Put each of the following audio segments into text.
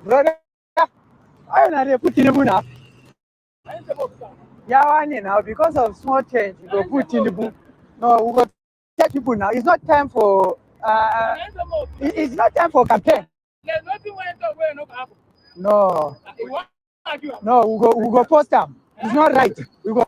Brother, I don't put in the now. Yeah, I now because of small change, you go put in the book. No, we go tell people now. It's not time for it's not time for campaign. There's nothing when talk where no happen. No, No, we go post them. It's not right. We go.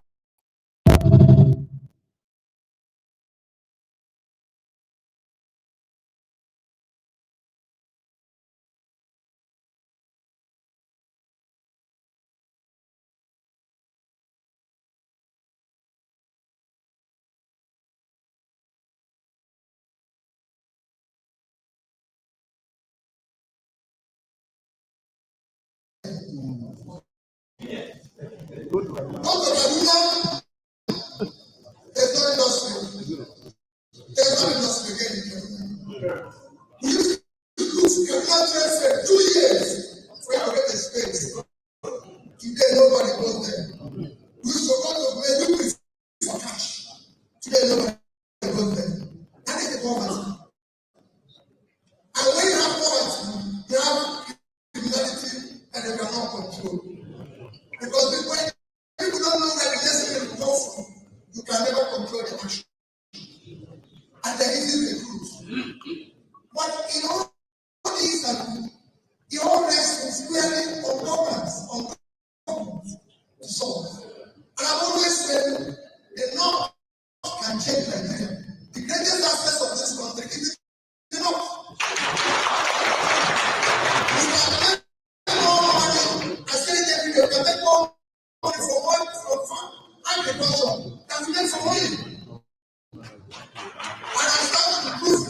Today nobody goes there. We forgot to pay people for cash. Today nobody goes there. That is the poverty. And when you have poverty, you have criminality and you cannot control. Because when people don't know where the destiny will come from, you can never control the action. And there is the truth. But in all these and the whole responsibility of governments, on government to solve. And I've always said the North can change Nigeria. The greatest aspect of this country is the North. We can make more money. I say it every day. We can make more money from farm agriculture than we make from oil. And I started to prove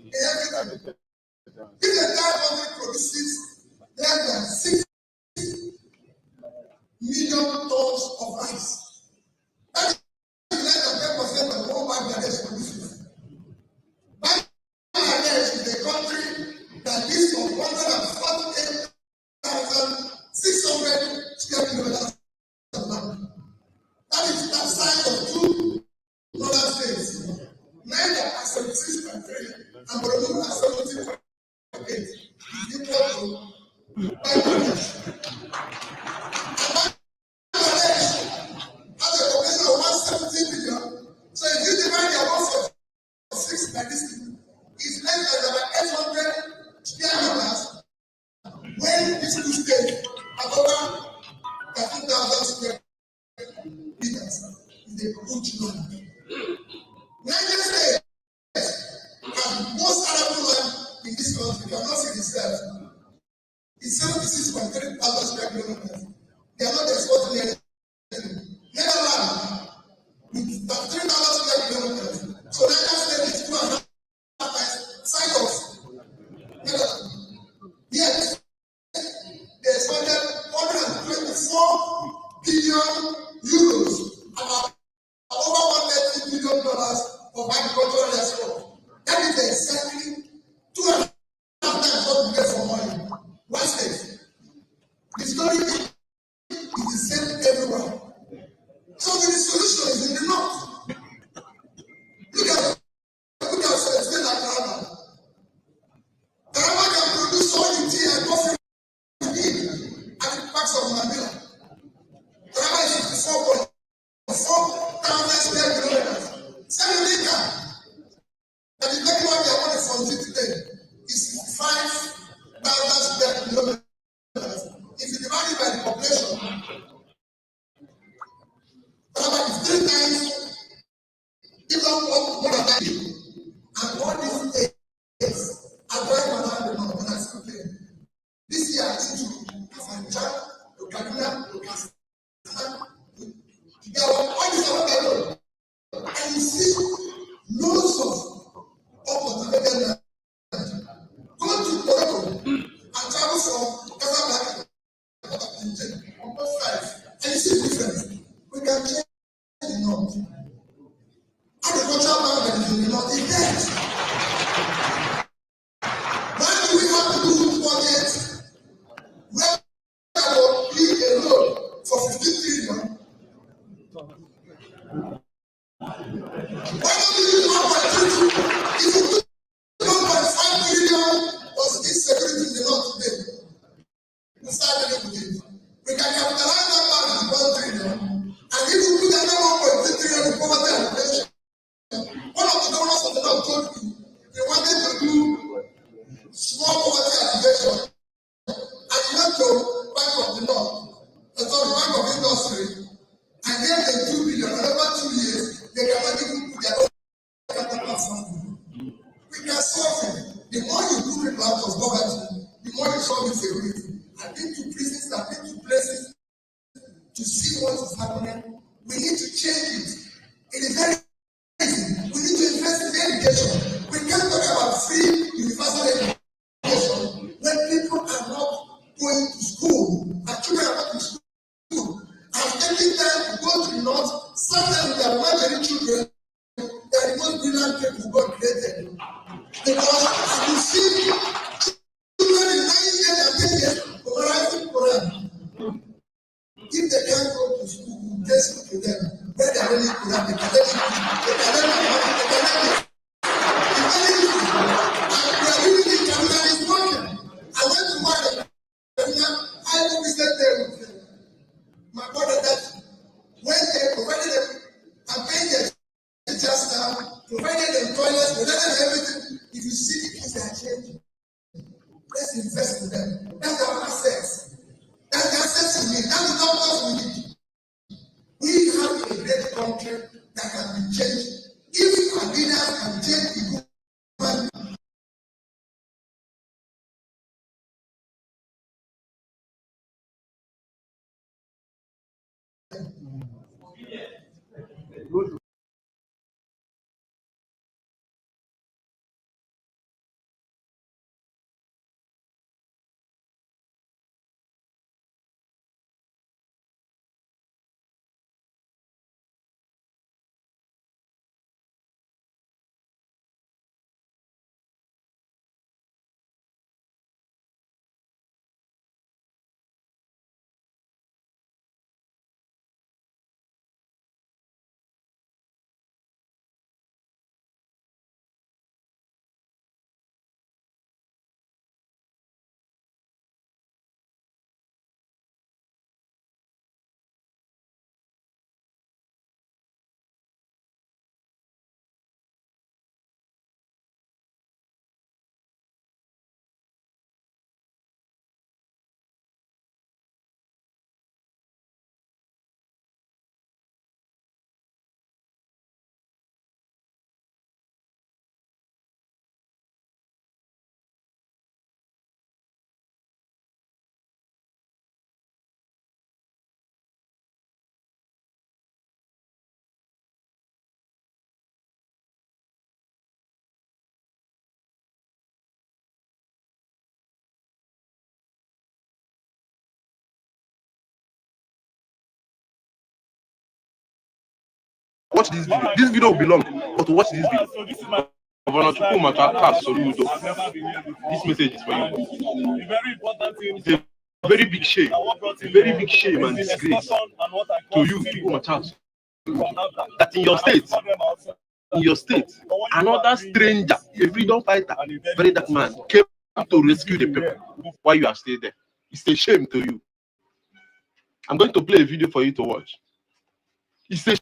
in everything. If the entire country produces less than 6 million tons of rice, that is less than 10% of all Bangladesh produces. Bangladesh is a country that lives on 148,600 Niger at 76.3 and Borno at 70.8. Equal to Bangladesh. Bangladesh has a population of 170 million. So if you divide their 146 by this, it's less than about 800 square meters. When these two states have over 13,000 square meters, is a huge number. Niger State has most arable land in this country. You cannot see the stats. It's 76.3 thousand square kilometers. They are not exporting anything. Netherlands with 3,000 square kilometers. So Niger State is 2.5 times size of Netherlands. Yet they expended 124 billion euros, about over $130 billion for agricultural export. That is exactly 2.5 times what we get for money. One state. The story is the same everywhere. So the solution is in the north. Look at a state like Taraba. Taraba can produce all the tea and coffee we need at the parks of Manila. Taraba is 54.4 thousand square kilometers. Senegal, that is making what they are wanting from today, is 55,000 square kilometers. If you divide it by the population, Taraba is 3 times, even more than that. And all these states are very banana and I still play. This year I took to Afanja, to Kaduna, to Katsina. There were all these other people. And you see loads of cultivated land. Go to Morocco and travel from Casablanca on both sides. And you see the difference. We can change the north. Agricultural land in the north is dead. Why do we have to do budget where there will be a road for 15 trillion? Why don't we do 1.2? If you do 1.5 trillion was insecurity in the north today, we start dealing with it. We can capitalize that back with 1 trillion, and if we put another 1.3 trillion in poverty and inflation, one of the governors of the north told me they wanted to do small poverty alleviation, and he went to Bank of the North, Bank of Industry, and gave them 2 billion. And over 2 years, they cannot even put their own capital fund. We can solve it. The more you put people out of poverty, the more you solve insecurity. I've been to prisons, I've been to places to see what is happening. We need to change it. It is very easy. We need to invest in education. We can't talk about free universal education when people are not going to school and children are not in school. And taking time to go to the north, sometimes with their imaginary children, they are the most brilliant people God created. Because you see children in 9 years and 10 years memorizing Quran. If they can't go to school, we just to them. Where they are really Quran, they can let it. They can let it. It's very easy. And we are really the Kaduna is working. I went to work at Kaduna. I visited there with my brother that when they provided them and paying their teachers now, provided them toilets, provided them everything. If you see the kids that are changing, let's invest in them. That's our assets. That's the assets we need. That's the numbers we need. We have a great country that can be changed. If our leaders can change the government. Watch this video. This video will be long, but watch this video. Governor Chukwumaka Soludo. This message is for you. The very important thing. It's a very big shame. A very big shame and disgrace to you, Chukwumaka, that in your state, another stranger, a freedom fighter, very dark man, came to rescue the people while you are still there. It's a shame to you. I'm going to play a video for you to watch. It's a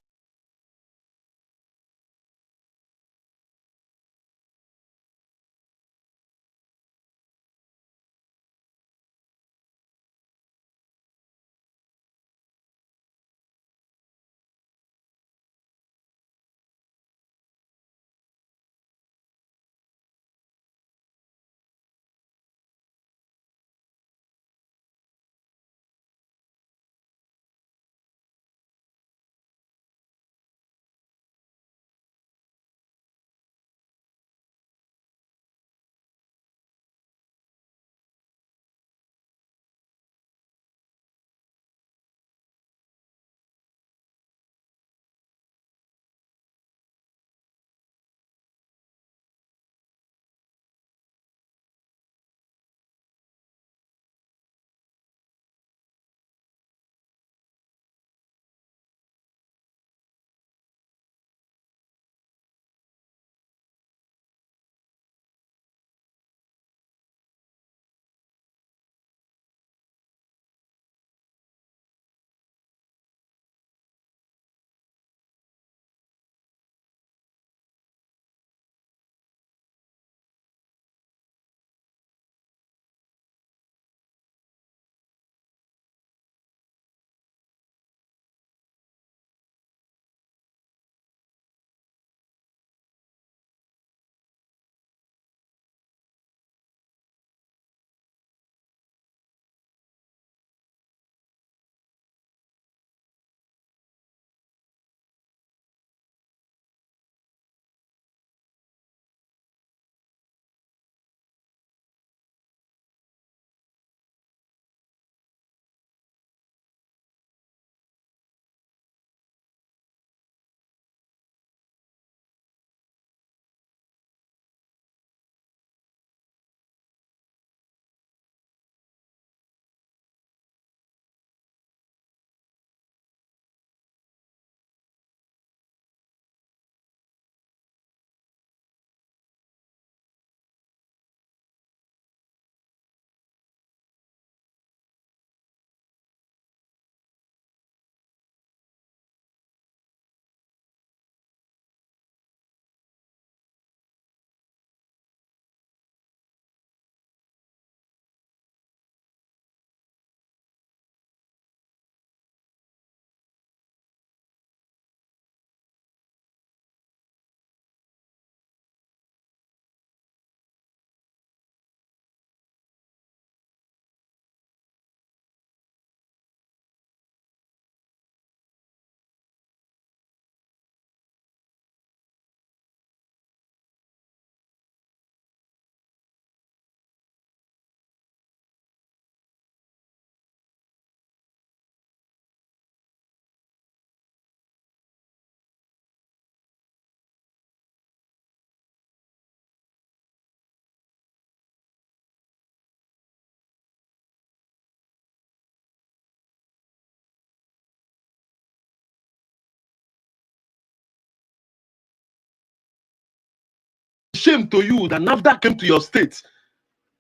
shame to you that NAFDAC came to your state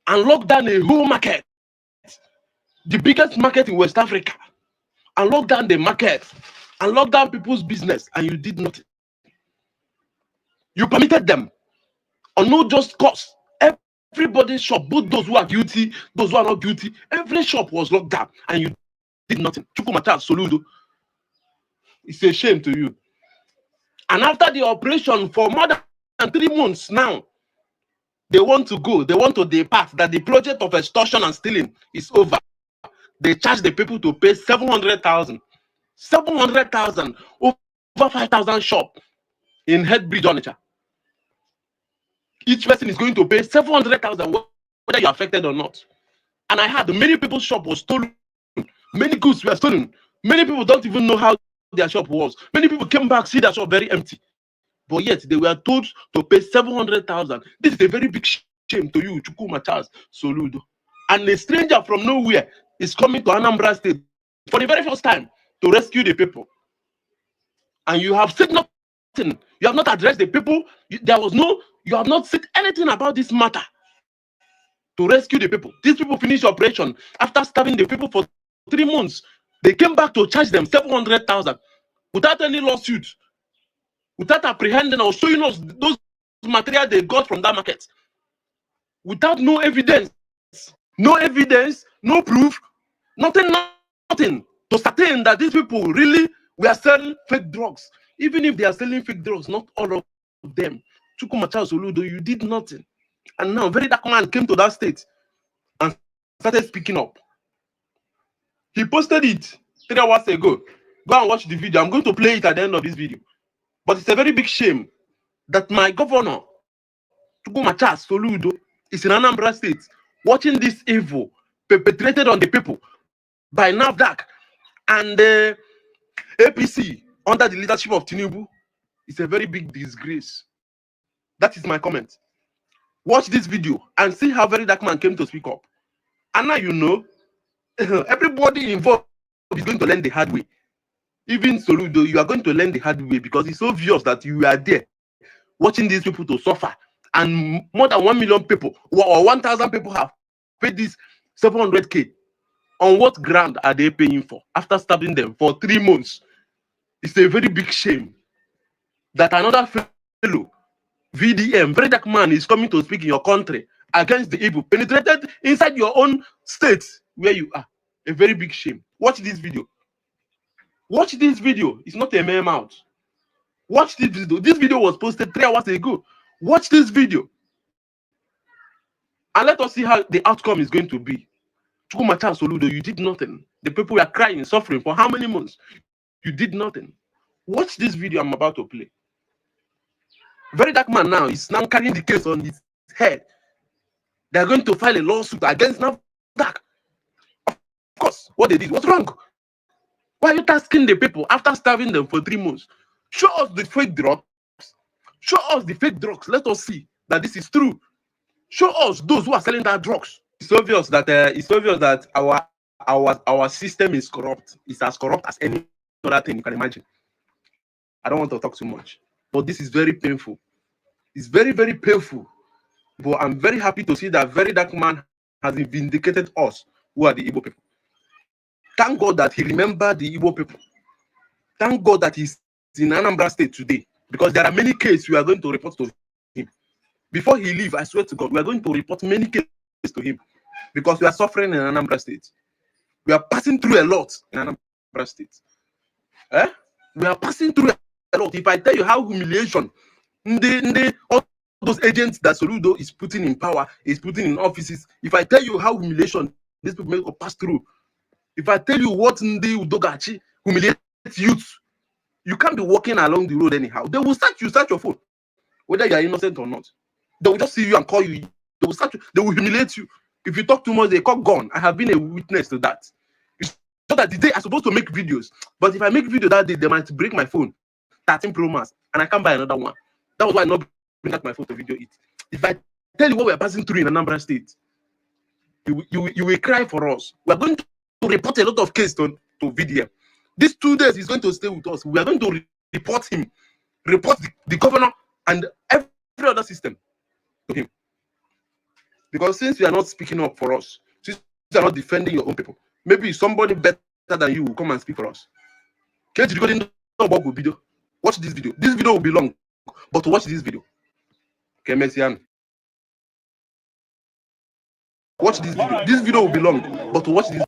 and locked down a whole market, the biggest market in West Africa, and locked down the market and locked down people's business, and you did nothing. You permitted them on no just cause. Everybody's shop, both those who are guilty, those who are not guilty, every shop was locked down, and you did nothing. Chukwumaka Soludo. It's a shame to you. And after the operation for more than 3 months now, they want to go, they want to depart, that the project of extortion and stealing is over. They charge the people to pay 700,000. 700,000 over 5,000 shop in Headbridge, Onitsha. Each person is going to pay 700,000 whether you're affected or not. And I heard many people's shop was stolen. Many goods were stolen. Many people don't even know how their shop was. Many people came back, see their shop very empty. But yet they were told to pay 700,000. This is a very big shame to you, Chukuma Charles Soludo. And a stranger from nowhere is coming to Anambra State for the very first time to rescue the people. And you have said nothing. You have not addressed the people. You have not said anything about this matter to rescue the people. These people finished operation after starving the people for 3 months. They came back to charge them 700,000 without any lawsuit, without apprehending or showing us those material they got from that market, without no evidence, no proof, nothing to certain that these people really were selling fake drugs. Even if they are selling fake drugs, not all of them. Chukuma Charles Oludo, you did nothing. And now, very dark man came to that state and started speaking up. He posted it 3 hours ago. Go and watch the video. I'm going to play it at the end of this video. But it's a very big shame that my governor, Chukuma Charles Soludo, is in Anambra State watching this evil perpetrated on the people by NAFDAC and APC under the leadership of Tinubu. It's a very big disgrace. That is my comment. Watch this video and see how very dark man came to speak up. And now you know, everybody involved is going to learn the hard way. Even Soludo, you are going to learn the hard way because it's obvious that you are there watching these people to suffer. And more than 1 million people or 1,000 people have paid this 700K. On what ground are they paying for after stabbing them for 3 months? It's a very big shame that another fellow, VDM, very dark man, is coming to speak in your country against the evil penetrated inside your own state where you are. A very big shame. Watch this video. Watch this video. It's not a mere mouth. Watch this video. This video was posted 3 hours ago. Watch this video. And let us see how the outcome is going to be. Chukuma Charles Soludo, you did nothing. The people were crying, suffering for how many months? You did nothing. Watch this video I'm about to play. Very dark man now is now carrying the case on his head. They're going to file a lawsuit against NAFDAC. Of course, what they did was wrong. Why are you tasking the people after starving them for 3 months? Show us the fake drugs. Show us the fake drugs. Let us see that this is true. Show us those who are selling that drugs. It's obvious that our system is corrupt. It's as corrupt as any other thing you can imagine. I don't want to talk too much, but this is very painful. It's very, very painful. But I'm very happy to see that very dark man has vindicated us, who are the Igbo people. Thank God that he remembered the Igbo people. Thank God that he's in Anambra State today, because there are many cases we are going to report to him. Before he leaves, I swear to God, we are going to report many cases to him, because we are suffering in Anambra State. We are passing through a lot in Anambra State. We are passing through a lot. If I tell you how humiliation, all those agents that Soludo is putting in power, is putting in offices, if I tell you how humiliation these people make pass through, if I tell you what Ndi Udogachi humiliates youth, you can't be walking along the road anyhow. They will search your phone, whether you are innocent or not. They will just see you and call you. They will search you. They will humiliate you. If you talk too much, they call gone. I have been a witness to that. It's not that the day I'm supposed to make videos, but if I make video that day, they might break my phone, 13 Pro Max, and I can't buy another one. That was why I not bring out my phone to video it. If I tell you what we are passing through in Anambra State, you will cry for us. We are going to report a lot of cases to VDM. These 2 days he's going to stay with us. We are going to report him, report the governor and every other system to him. Because since you are not speaking up for us, since you are not defending your own people, maybe somebody better than you will come and speak for us. Watch this video. This video will be long, but watch this video. Okay, Messian. Watch this video. This video will be long, but watch this.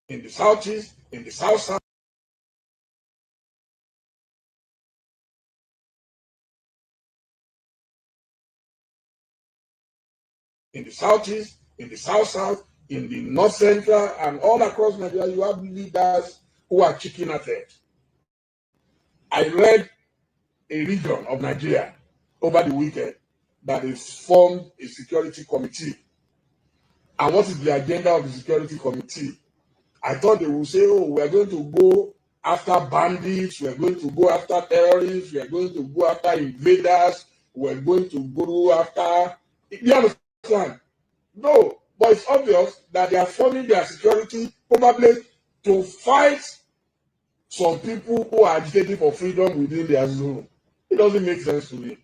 in the southeast, in the south, in the southeast, in the south, in the north central, and all across Nigeria, you have leaders who are chicken at it. I read a region of Nigeria over the weekend that has formed a security committee. And what is the agenda of the security committee? I thought they would say, oh, we are going to go after bandits, we are going to go after terrorists, we are going to go after invaders, we are going to go after. You understand? No, but it's obvious that they are forming their security probably to fight some people who are agitating for freedom within their zone. It doesn't make sense to me.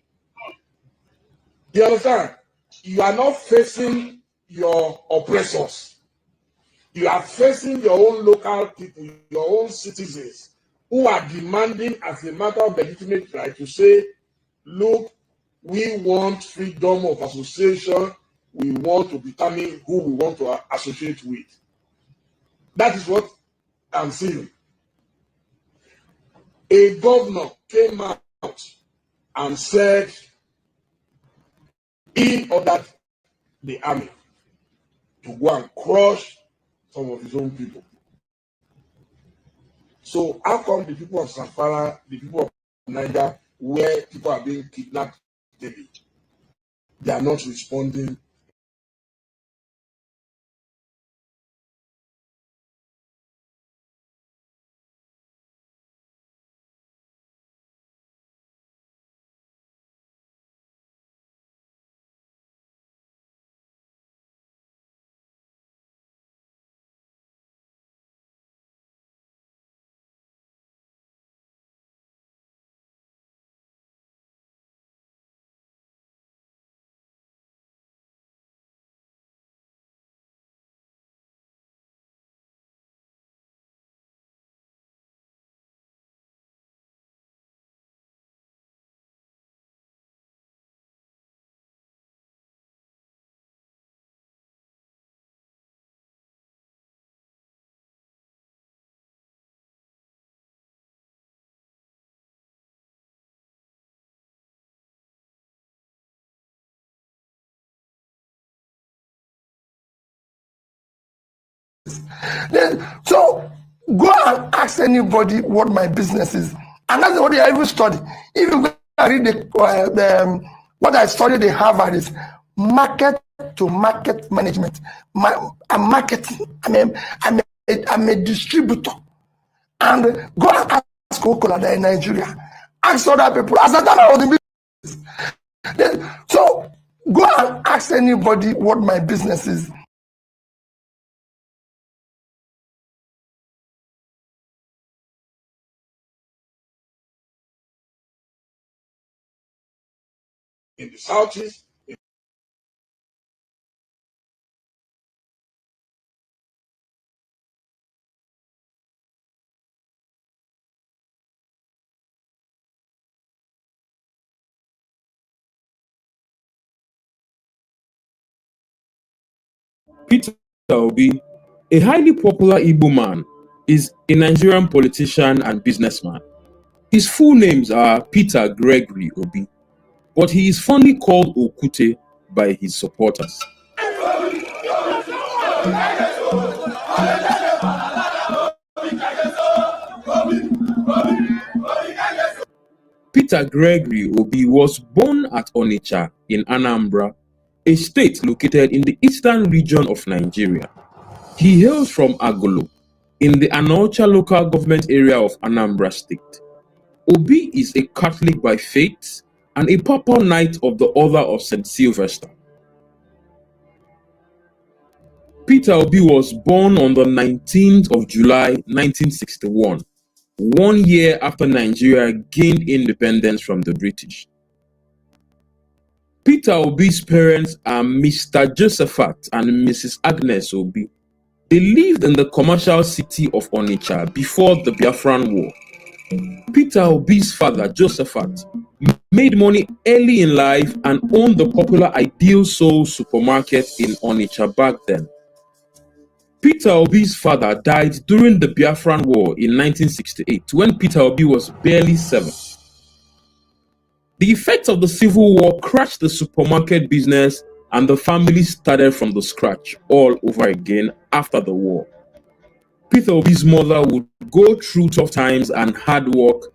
You understand? You are not facing your oppressors. You are facing your own local people, your own citizens, who are demanding as a matter of legitimate right to say, look, we want freedom of association. We want to determine who we want to associate with. That is what I'm seeing. A governor came out and said he ordered the army to go and crush some of his own people. So how come the people of Zamfara, the people of Niger, where people are being kidnapped daily, they are not responding? So go and ask anybody what my business is, and that's what I even study. Even when I read what I studied in Harvard is market to market management. I'm marketing. I'm a distributor. And go and ask Coca-Cola there in Nigeria. Ask other people. As a time I was in business. So go and ask anybody what my business is. In the southeast, Peter Obi, a highly popular Igbo man, is a Nigerian politician and businessman. His full names are Peter Gregory Obi, but he is fondly called Okute by his supporters. Peter Gregory Obi was born at Onitsha in Anambra, a state located in the eastern region of Nigeria. He hails from Agolo, in the Anocha local government area of Anambra State. Obi is a Catholic by faith and a Papal Knight of the Order of St. Sylvester. Peter Obi was born on the 19th of July 1961, 1 year after Nigeria gained independence from the British. Peter Obi's parents are Mr. Josephat and Mrs. Agnes Obi. They lived in the commercial city of Onitsha before the Biafran War. Peter Obi's father, Josephat, made money early in life and owned the popular Ideal Soul supermarket in Onitsha back then. Peter Obi's father died during the Biafran War in 1968 when Peter Obi was barely 7. The effects of the Civil War crashed the supermarket business and the family started from the scratch all over again after the war. Peter Obi's mother would go through tough times and hard work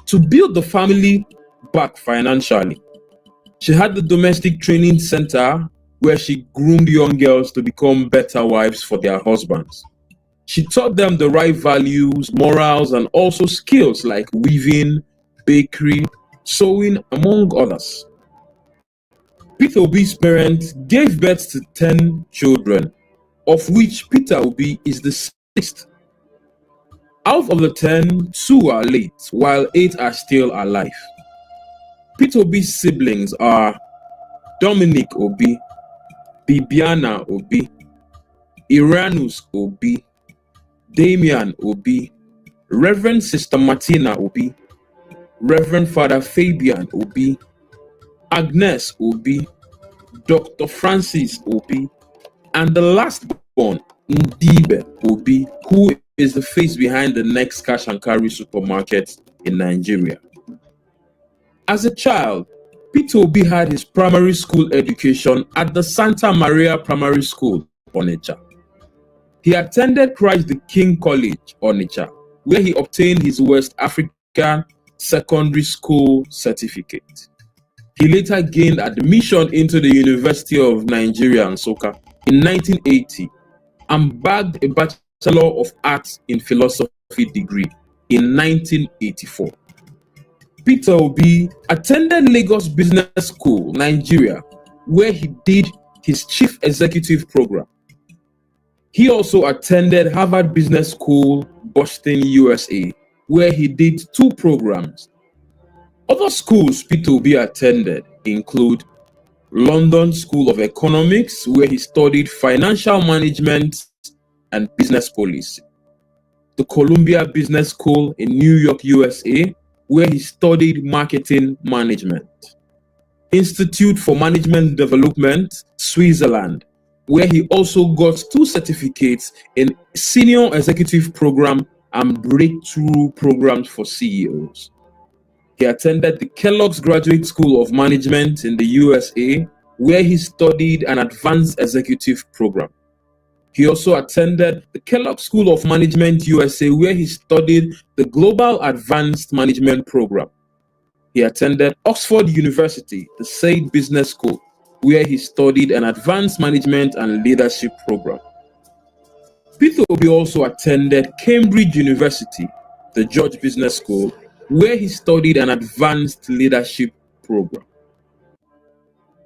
to build the family back financially. She had the domestic training center where she groomed young girls to become better wives for their husbands. She taught them the right values, morals, and also skills like weaving, bakery, sewing, among others. Peter Obi's parents gave birth to 10 children, of which Peter Obi is the 6th. Out of the 10, 2 are late, while 8 are still alive. Peter Obi's siblings are Dominic Obi, Bibiana Obi, Iranus Obi, Damian Obi, Reverend Sister Martina Obi, Reverend Father Fabian Obi, Agnes Obi, Dr. Francis Obi, and the last born, Ndibe Obi, who is the face behind the next cash and carry supermarket in Nigeria. As a child, Peter Obi had his primary school education at the Santa Maria Primary School, Onitsha. He attended Christ the King College, Onitsha, where he obtained his West African Secondary School certificate. He later gained admission into the University of Nigeria, Nsukka, in 1980 and bagged a Bachelor of Arts in Philosophy degree in 1984. Peter Obi attended Lagos Business School, Nigeria, where he did his Chief Executive program. He also attended Harvard Business School, Boston, USA, where he did 2 programs. Other schools Peter Obi attended include London School of Economics, where he studied financial management and business policy, the Columbia Business School in New York, USA, where he studied marketing management, Institute for Management Development, Switzerland, where he also got 2 certificates in Senior Executive Program and Breakthrough Programs for CEOs. He attended the Kellogg's Graduate School of Management in the USA, where he studied an advanced executive program. He also attended the Kellogg School of Management USA, where he studied the Global Advanced Management Program. He attended Oxford University, the Said Business School, where he studied an Advanced Management and Leadership Program. Peter Obi also attended Cambridge University, the George Business School, where he studied an Advanced Leadership Program.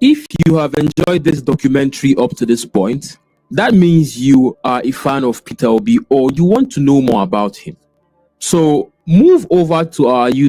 If you have enjoyed this documentary up to this point, that means you are a fan of Peter Obi or you want to know more about him. So move over to our YouTube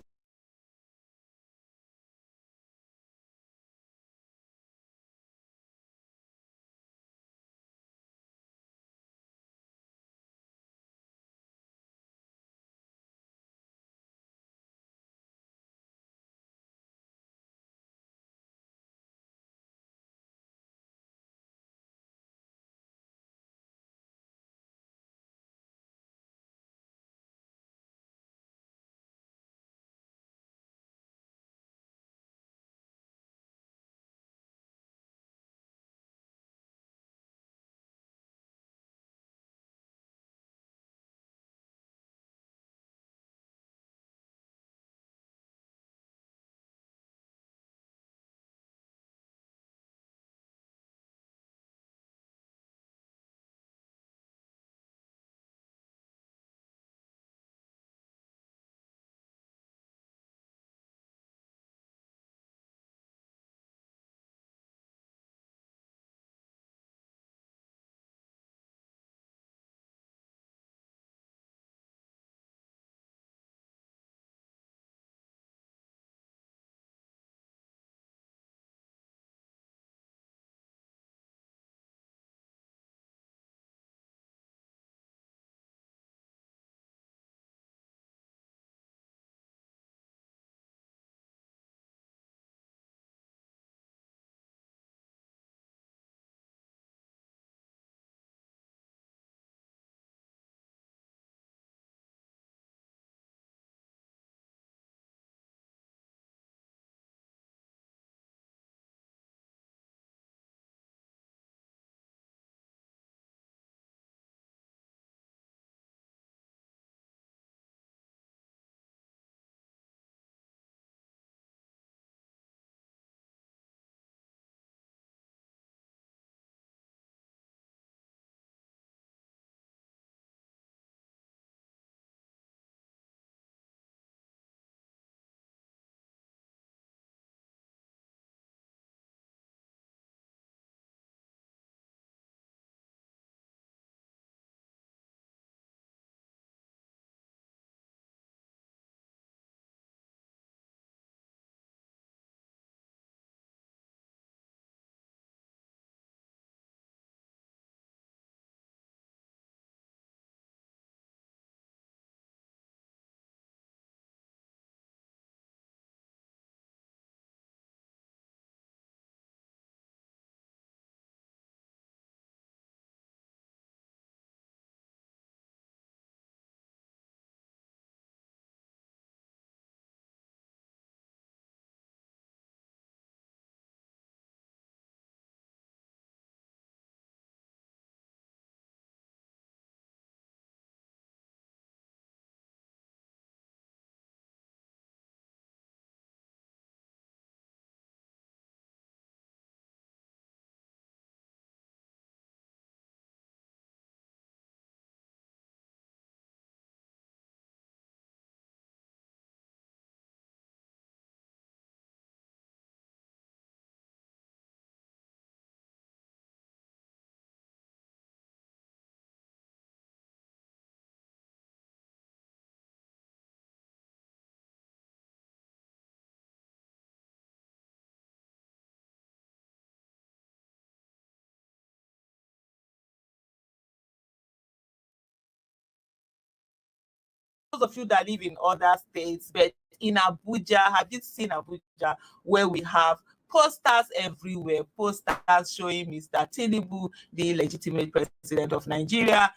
of you that live in other states, but in Abuja, have you seen Abuja, where we have posters everywhere, posters showing Mr. Tinubu, the legitimate president of Nigeria,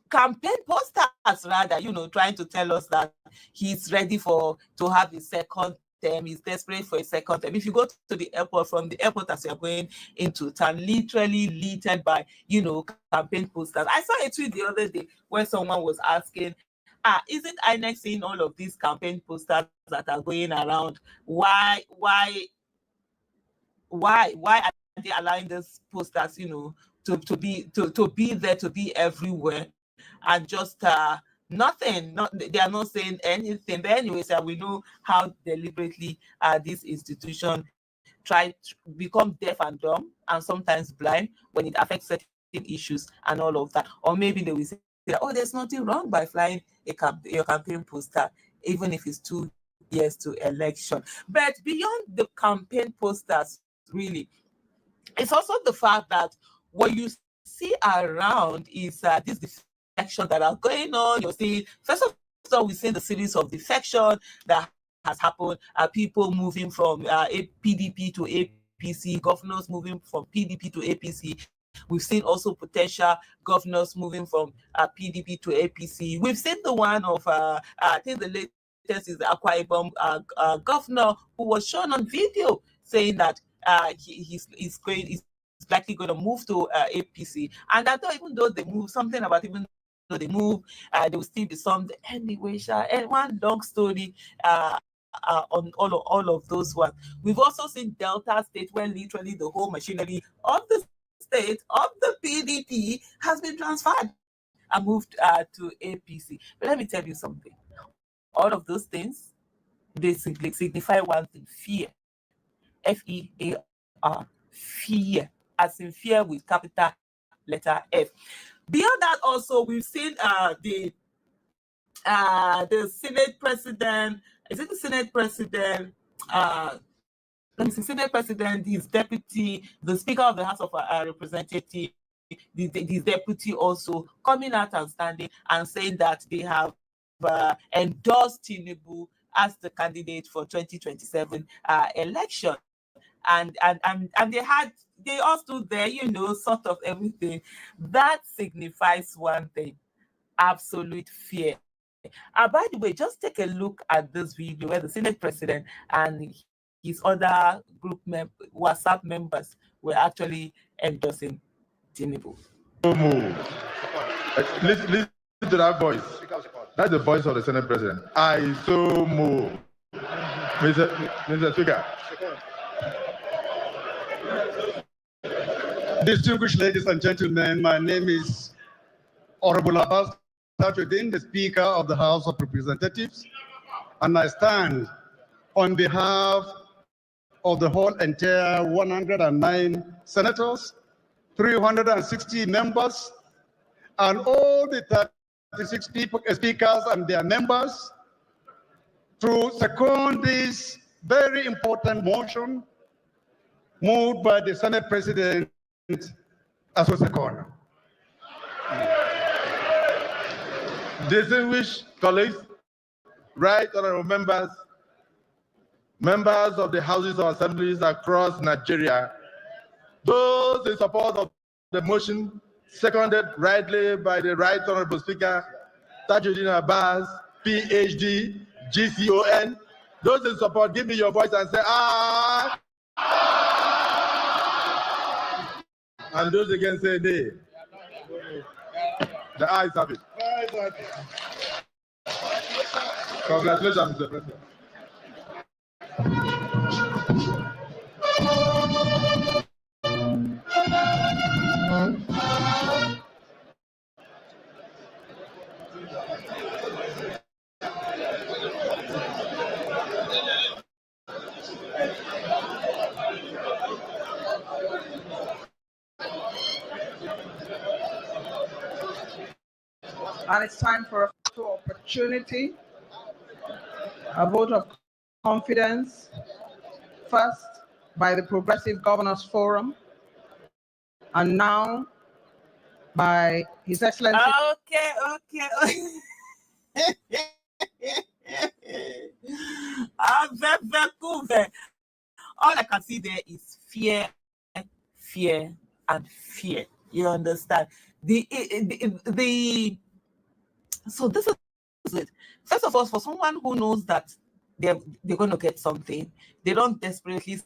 campaign posters rather, trying to tell us that he's ready to have his second term, he's desperate for a second term. If you go to the airport, from the airport as you're going into town, literally littered by, campaign posters. I saw a tweet the other day where someone was asking, isn't INEC seeing all of these campaign posters that are going around? Why are they allowing these posters, to be there, to be everywhere, and just nothing? They are not saying anything. But anyways, we know how deliberately this institution try to become deaf and dumb, and sometimes blind when it affects certain issues and all of that. Or maybe they will say, oh, there's nothing wrong by flying your campaign poster, even if it's 2 years to election. But beyond the campaign posters, really, it's also the fact that what you see around is these defections that are going on. You're seeing, first of all, we've seen the series of defection that has happened. People moving from PDP to APC, governors moving from PDP to APC. We've seen also potential governors moving from PDP to APC. We've seen the one of, I think the latest is the Akwa Ibom governor, who was shown on video saying that he's likely going to move to APC. And I thought even though they move, something about even though they move, there will still be some. Anyway, and one long story on all of those ones. We've also seen Delta State, where literally the whole machinery of the state of the PDP has been transferred and moved to APC. But let me tell you something. All of those things, they signify one thing: fear. Fear. Fear, as in fear with capital letter F. Beyond that, also we've seen the Senate president. Is it the Senate president? Let me see, Senate president, his deputy, the Speaker of the House of Representatives, his deputy also coming out and standing and saying that they have endorsed Tinubu as the candidate for 2027 election. And they all stood there, sort of everything. That signifies one thing: absolute fear. By the way, just take a look at this video where the Senate president and his other group WhatsApp members were actually endorsing Tinubu. Listen to that voice. That's the voice of the Senate president. I so move. Mr. Speaker. Distinguished ladies and gentlemen, my name is Honorable Abbas Tajudeen, the Speaker of the House of Representatives, and I stand on behalf of the whole entire 109 senators, 360 members, and all the 36 speakers and their members to second this very important motion moved by the Senate President as was second. Distinguished colleagues, right honorable members, members of the houses of assemblies across Nigeria, those in support of the motion, seconded rightly by the right honorable Speaker, Tajudeen Abbas, PhD, GCON. Those in support, give me your voice and say, ah. And those against say nay. The ayes have it. Congratulations, Mr. President. And it's time for a photo opportunity, a vote of confidence, first by the Progressive Governors Forum, and now by His Excellency. Okay. All I can see there is fear, fear, and fear. You understand? So this is it. First of all, for someone who knows that they're going to get something, they don't desperately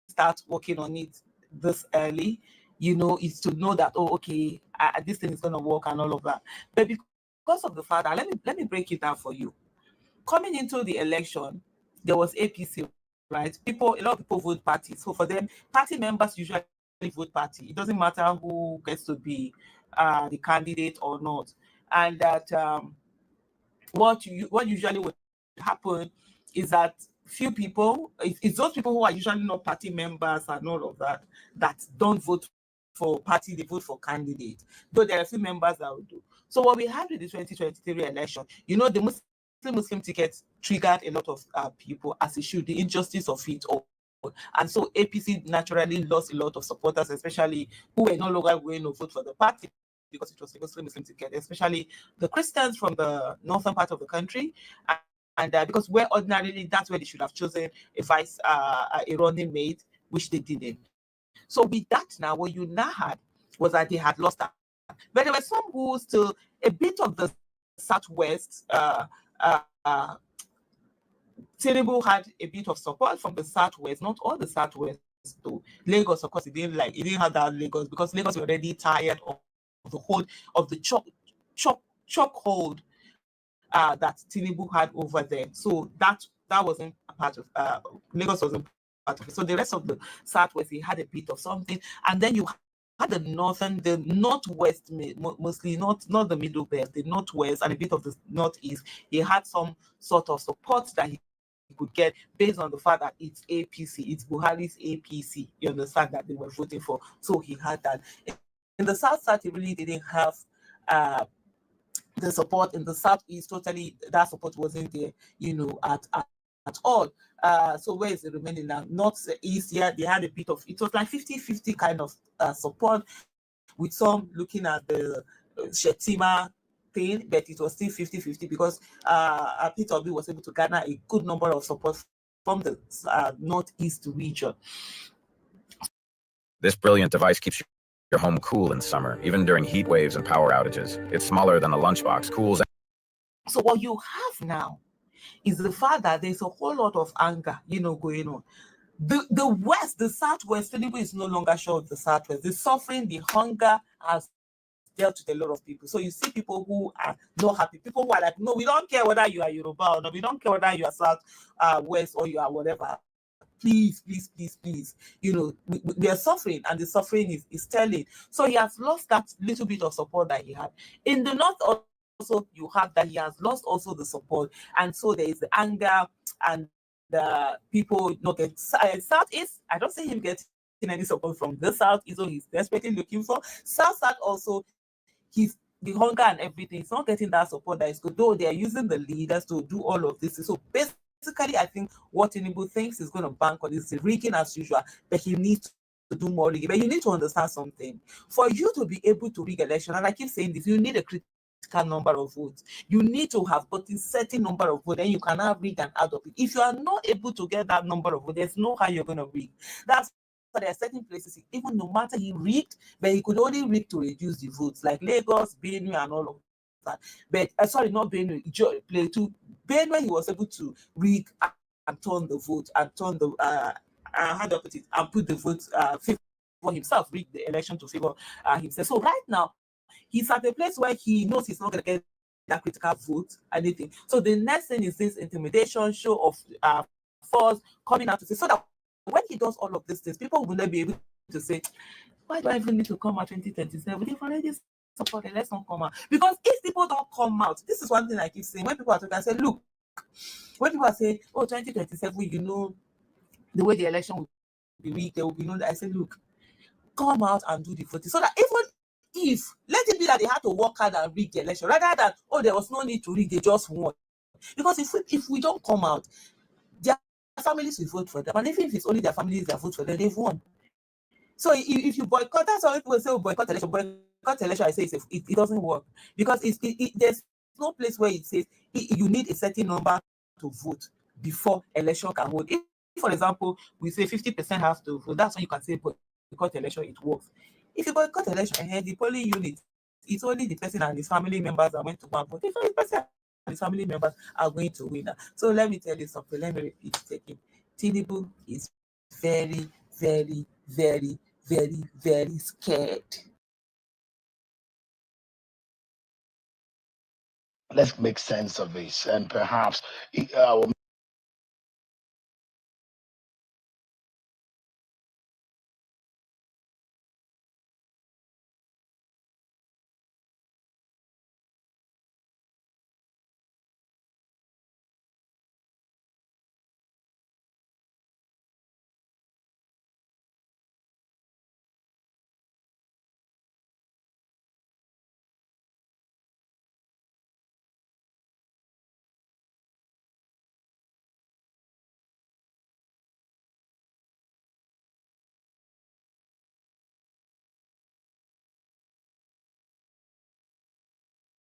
start working on it this early. Is to know that, oh, okay, this thing is going to work and all of that. But because of the fact that, let me break it down for you. Coming into the election, there was APC, right? A lot of people vote party. So for them, party members usually vote party. It doesn't matter who gets to be the candidate or not. And that what usually would happen is that few people, it's those people who are usually not party members and all of that don't vote for party, they vote for candidate. Though there are few members that will do. So what we had with the 2023 election, the Muslim ticket triggered a lot of people, as it should, the injustice of it all. And so APC naturally lost a lot of supporters, especially who were no longer going to vote for the party because it was a Muslim ticket, especially the Christians from the northern part of the country. And because ordinarily that's where they should have chosen a running mate, which they didn't. So with that now, what you now had was that they had lost that. But there were some who still, a bit of the Southwest, Tinubu had a bit of support from the Southwest, not all the Southwest though. Lagos, of course, he didn't have that Lagos, because Lagos were already tired of the hold of the choke hold that Tinubu had over there. So that wasn't a part of Lagos, wasn't part of it. So the rest of the Southwest, he had a bit of something, and then you had the northwest, mostly not the middle belt, the northwest and a bit of the northeast. He had some sort of support that he could get based on the fact that it's APC, it's Buhari's APC. You understand that they were voting for, so he had that. In the south side, he really didn't have the support. In the southeast, totally that support wasn't there, at all. So where is the remaining now? Northeast, yeah, they had a bit of, it was like 50-50 kind of support, with some looking at the Shetima thing, but it was still 50-50 because Peter Obi was able to garner a good number of support from the northeast region. This brilliant device keeps your home cool in summer, even during heat waves and power outages. It's smaller than a lunchbox, cools. So what you have now is the fact that there's a whole lot of anger, going on. The West, the Southwest, Tinubu is no longer sure of the Southwest. The suffering, the hunger has dealt with a lot of people. So you see people who are not happy. People who are like, no, we don't care whether you are Yoruba or not. We don't care whether you are South, West, or you are whatever. Please, please, please, please. We are suffering, and the suffering is telling. So he has lost that little bit of support that he had. In the North also, you have that he has lost also the support. And so there is the anger, and the people not get Southeast. I don't see him getting any support from the Southeast, so he's desperately looking for. South also, he's the hunger and everything. He's not getting that support that is good, though they are using the leaders to do all of this. So basically, I think what Tinubu thinks is going to bank on is rigging as usual, but he needs to do more rigging. But you need to understand something. For you to be able to rig election, and I keep saying this, you need a critical number of votes. You need to have gotten certain number of votes, then you can have rig and add up it. If you are not able to get that number of votes, there's no how you're going to rig. That's why there are certain places, even no matter he rigged, but he could only rig to reduce the votes, like Lagos, Benue, and all of that. But sorry, not Benue, Plateau. Benue, he was able to rig and turn the vote, and turn the how do I put it, and put the vote for himself, rig the election to favor himself. So right now, he's at a place where he knows he's not going to get that critical vote, anything. So the next thing is this intimidation show of force coming out to say, so that when he does all of these things, people will not be able to say, why do I even need to come out 2027? They've already supported, let's not come out. Because if people don't come out, this is one thing I keep saying, when people are talking, I say, look, when people are saying, oh, 2027, the way the election will be rigged, there will be no, I say, look, come out and do the voting. So that even if, let it be that they had to work hard and rig the election, rather than, oh, there was no need to rig, they just won. Because if we don't come out, their families will vote for them. And even if it's only their families that vote for them, they've won. So if you boycott, that's how people say, oh, boycott election. Boycott election, I say it doesn't work. Because there's no place where it says you need a certain number to vote before election can hold. If, for example, we say 50% have to vote, that's when you can say boycott election, it works. If you boycott election, the polling unit, it's only the person and his family members are going to go and vote. If the person and his family members are going to win. So let me tell you something. Let me repeat it again. Tinubu is very, very, very, very, very scared. Let's make sense of this, and perhaps